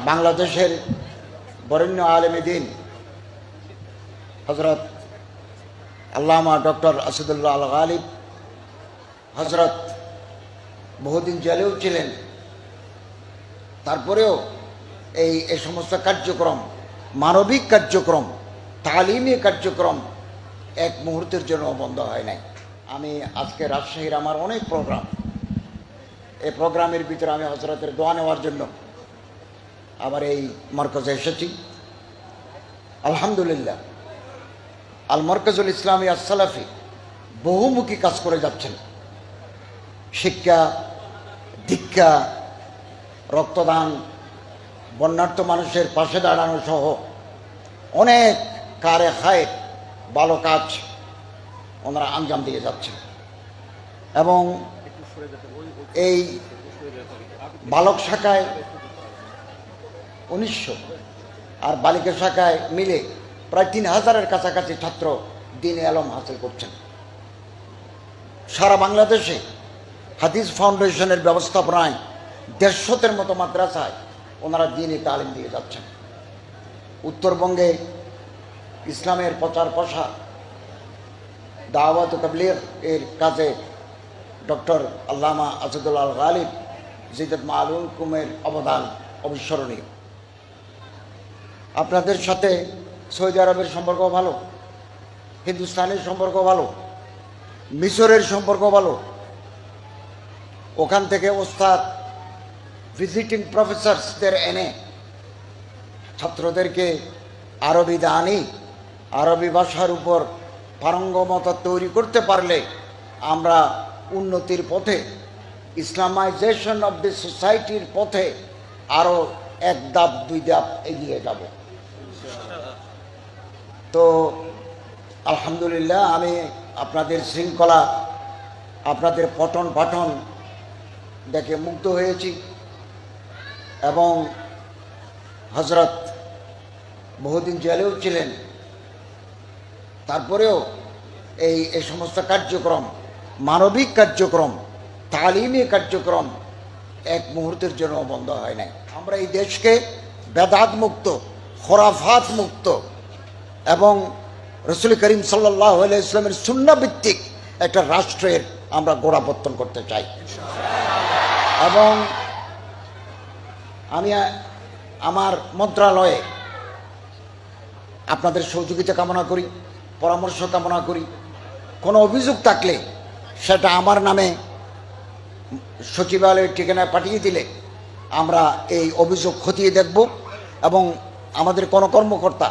বাংলাদেশের বরেণ্য আলেমে দ্বীন হযরত আল্লামা ডক্টর আসাদুল্লাহ আল গালিব হযরত বহুদিন জেলেও ছিলেন, তারপরেও এই সমস্ত কার্যক্রম, মানবিক কার্যক্রম, তালিমি কার্যক্রম এক মুহূর্তের জন্য বন্ধ হয় নাই। আমি আজকে রাজশাহীর আমার অনেক প্রোগ্রাম, এই প্রোগ্রামের ভিতরে আমি হযরতের দোয়া নেওয়ার জন্য আবার এই মরকজে এসেছি। আলহামদুলিল্লাহ, আল মরকজুল ইসলামী আসসালাফি বহুমুখী কাজ করে যাচ্ছেন। শিক্ষা, দীক্ষা, রক্তদান, বন্যার্থ মানুষের পাশে দাঁড়ানো সহ অনেক কারে খায় ভালো কাজ ওনারা আঞ্জাম দিয়ে যাচ্ছেন। এবং এই বালক শাখায় 1900 আর বালিকা শাখায় মিলে প্রায় 3000-এর কাছাকাছি ছাত্র দ্বীনে আলম হাসিল করছেন। সারা বাংলাদেশে হাদিস ফাউন্ডেশনের ব্যবস্থাপনায় 150-এর মতো মাদ্রাসায় ওনারা দ্বীনি তালিম দিয়ে যাচ্ছেন। উত্তরবঙ্গে ইসলামের প্রচার প্রসার, দাওয়াত ও তাবলীগ এর কাজে ডক্টর আল্লামা আসাদুল্লাহ আল গালিব জিদাত মাআলুম কুমের অবদান অবিস্মরণীয়। আপনাদের সাথে সৌদি আরবের সম্পর্ক ভালো, হিন্দুস্তানের সম্পর্ক ভালো, মিশরের সম্পর্ক ভালো। ওখান থেকে ওস্তাদ ভিজিটিং প্রফেসরসদের এনে ছাত্রদেরকে আরবি দানি, আরবি ভাষার উপর পারঙ্গমতা তৈরি করতে পারলে আমরা উন্নতির পথে, ইসলামাইজেশন অফ দি সোসাইটির পথে আরও এক ধাপ দুই ধাপ এগিয়ে যাব। তো আলহামদুলিল্লাহ, আমি আপনাদের শৃঙ্খলা, আপনাদের পঠন পাঠন দেখে মুগ্ধ হয়েছি। এবং হযরত বহুদিন জেলেও ছিলেন, তারপরেও এই সমস্ত কার্যক্রম, মানবিক কার্যক্রম, তালিমি কার্যক্রম এক মুহূর্তের জন্য বন্ধ হয় নাই। আমরা এই দেশকে বেদাত মুক্ত, খোরাফাত মুক্ত এবং রাসূল করিম সাল্লাল্লাহু আলাইহি ওয়াসাল্লামের সুন্নাহ ভিত্তিক একটা রাষ্ট্রের আমরা গোড়াপত্তন করতে চাই। এবং আমি আমার মন্ত্রণালয়ে আপনাদের সহযোগিতা কামনা করি, পরামর্শ কামনা করি। কোনো অভিযোগ থাকলে সেটা আমার নামে সচিবালয়ের ঠিকানায় পাঠিয়ে দিলে আমরা এই অভিযোগ খতিয়ে দেখব। এবং আমাদের কোনো কর্মকর্তা,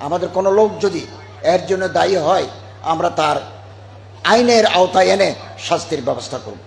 আমাদের কোনো লোক যদি এর জন্য দায়ী হয়, আমরা তার আইনের আওতায় এনে শাস্তির ব্যবস্থা করব।